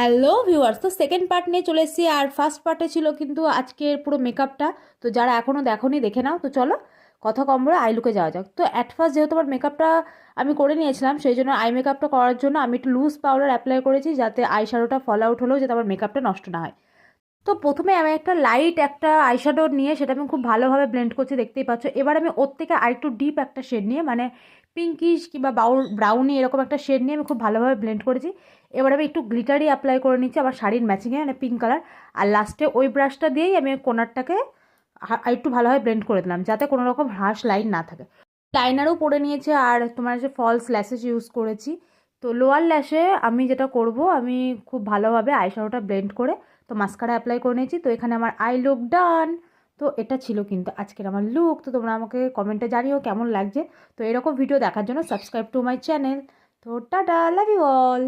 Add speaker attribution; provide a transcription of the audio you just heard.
Speaker 1: Hello viewers, তো second part নিয়ে চলে এসেছি। আর ফার্স্ট পার্টে ছিল কিন্তু আজকের পুরো মেকআপটা। তো যারা এখনও দেখোনি দেখে নাও। তো চলো কথা কম বলে আই লুকে যাওয়া যাক। তো অ্যাট ফার্স্ট যেহেতু আমার মেকআপটা আমি করে নিয়েছিলাম, সেই জন্য আই মেকআপটা করার জন্য আমি একটু লুজ পাউডার অ্যাপ্লাই করেছি, যাতে আই শ্যাডোটা ফল আউট হলেও যাতে আমার মেকআপটা নষ্ট না হয়। তো প্রথমে আমি একটা আইশ্যাডো নিয়ে সেটা আমি খুব ভালোভাবে ব্লেন্ড করছি, দেখতেই পাচ্ছ। এবার আমি ওর থেকে আরেকটু ডিপ একটা শেড নিয়ে, মানে পিঙ্কিশ কিংবা ব্রাউনি এরকম একটা শেড নিয়ে আমি খুব ভালোভাবে ব্লেন্ড করেছি। এবার আমি একটু গ্লিটারই অ্যাপ্লাই করে নিচ্ছি আমার শাড়ির ম্যাচিংয়ে, মানে পিঙ্ক কালার। আর লাস্টে ওই ব্রাশটা দিয়েই আমি কোনারটাকে একটু ভালোভাবে ব্লেন্ড করে দিলাম, যাতে কোনো রকম হার্শ লাইন না থাকে। লাইনারও পরে নিয়েছে। আর তোমার যে ফলস ল্যাশেস ইউজ করেছি। তো লোয়ার ল্যাশে আমি যেটা করব, আমি খুব ভালোভাবে আইশ্যাডোটা ব্লেন্ড করে তো মাস্কারা অ্যাপ্লাই করে নিয়েছি। তো এখানে আমার আই লুক ডান। তো এটা ছিল কিন্তু আজকের আমার লুক। তো তোমরা আমাকে কমেন্টে জানিও কেমন লাগছে। তো এরকম ভিডিও দেখার জন্য সাবস্ক্রাইব টু মাই চ্যানেল। তো টাটা, লাভ ইউ অল।